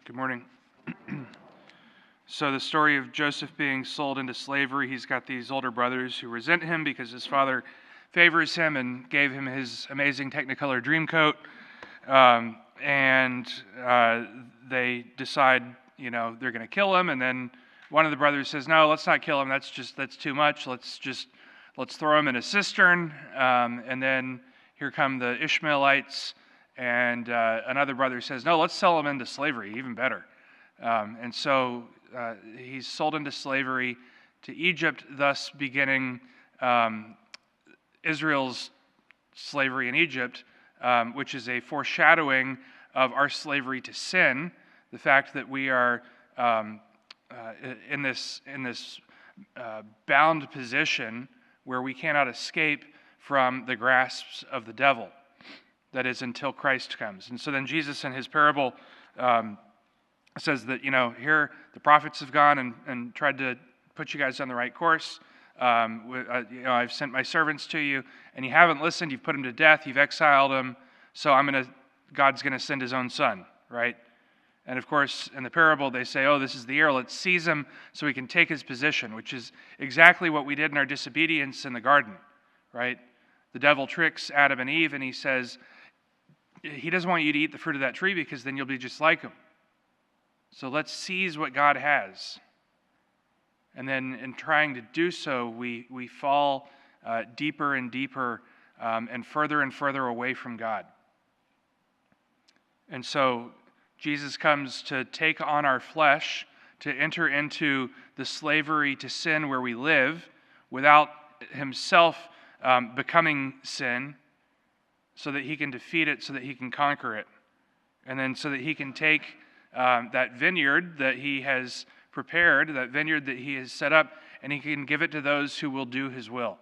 Good morning. So the story of Joseph being sold into slavery, he's got these older brothers who resent him because his father favors him and gave him his amazing Technicolor dream coat. And they decide, they're going to kill him. And then one of the brothers says, no, let's not kill him. That's too much. Let's throw him in a cistern. And then here come the Ishmaelites. And another brother says, no, let's sell him into slavery, even better. And so he's sold into slavery to Egypt, thus beginning Israel's slavery in Egypt, which is a foreshadowing of our slavery to sin, the fact that we are in this bound position where we cannot escape from the grasps of the devil. That is, until Christ comes. And so then Jesus in his parable says that, here the prophets have gone and tried to put you guys on the right course. I've sent my servants to you, and you haven't listened. You've put them to death. You've exiled them. So God's going to send his own son, right? And of course, in the parable, they say, oh, this is the heir. Let's seize him so we can take his position, which is exactly what we did in our disobedience in the garden, right? The devil tricks Adam and Eve, and he says, he doesn't want you to eat the fruit of that tree because then you'll be just like him. So let's seize what God has. And then in trying to do so, we fall deeper and deeper and further away from God. And so Jesus comes to take on our flesh, to enter into the slavery to sin where we live without himself becoming sin, so that he can defeat it, so that he can conquer it. And then so that he can take that vineyard that he has prepared, that vineyard that he has set up, and he can give it to those who will do his will.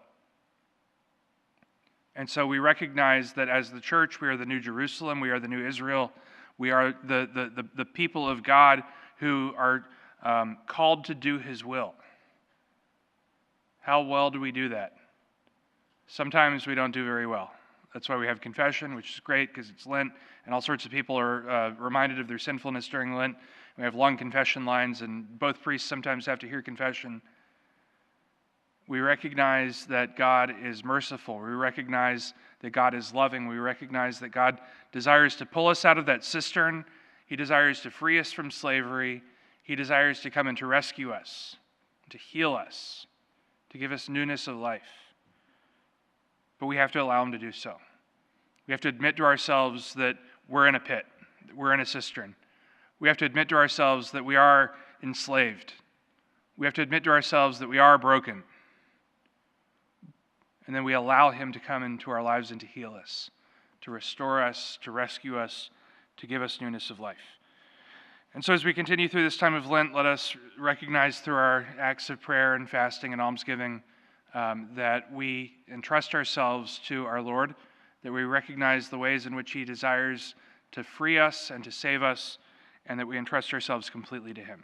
And so we recognize that as the church, we are the New Jerusalem, we are the New Israel, we are the people of God who are called to do his will. How well do we do that? Sometimes we don't do very well. That's why we have confession, which is great because it's Lent, and all sorts of people are reminded of their sinfulness during Lent. We have long confession lines, and both priests sometimes have to hear confession. We recognize that God is merciful. We recognize that God is loving. We recognize that God desires to pull us out of that cistern. He desires to free us from slavery. He desires to come and to rescue us, to heal us, to give us newness of life. But we have to allow him to do so. We have to admit to ourselves that we're in a pit, that we're in a cistern. We have to admit to ourselves that we are enslaved. We have to admit to ourselves that we are broken. And then we allow him to come into our lives and to heal us, to restore us, to rescue us, to give us newness of life. And so as we continue through this time of Lent, let us recognize through our acts of prayer and fasting and almsgiving that we entrust ourselves to our Lord, that we recognize the ways in which he desires to free us and to save us, and that we entrust ourselves completely to him.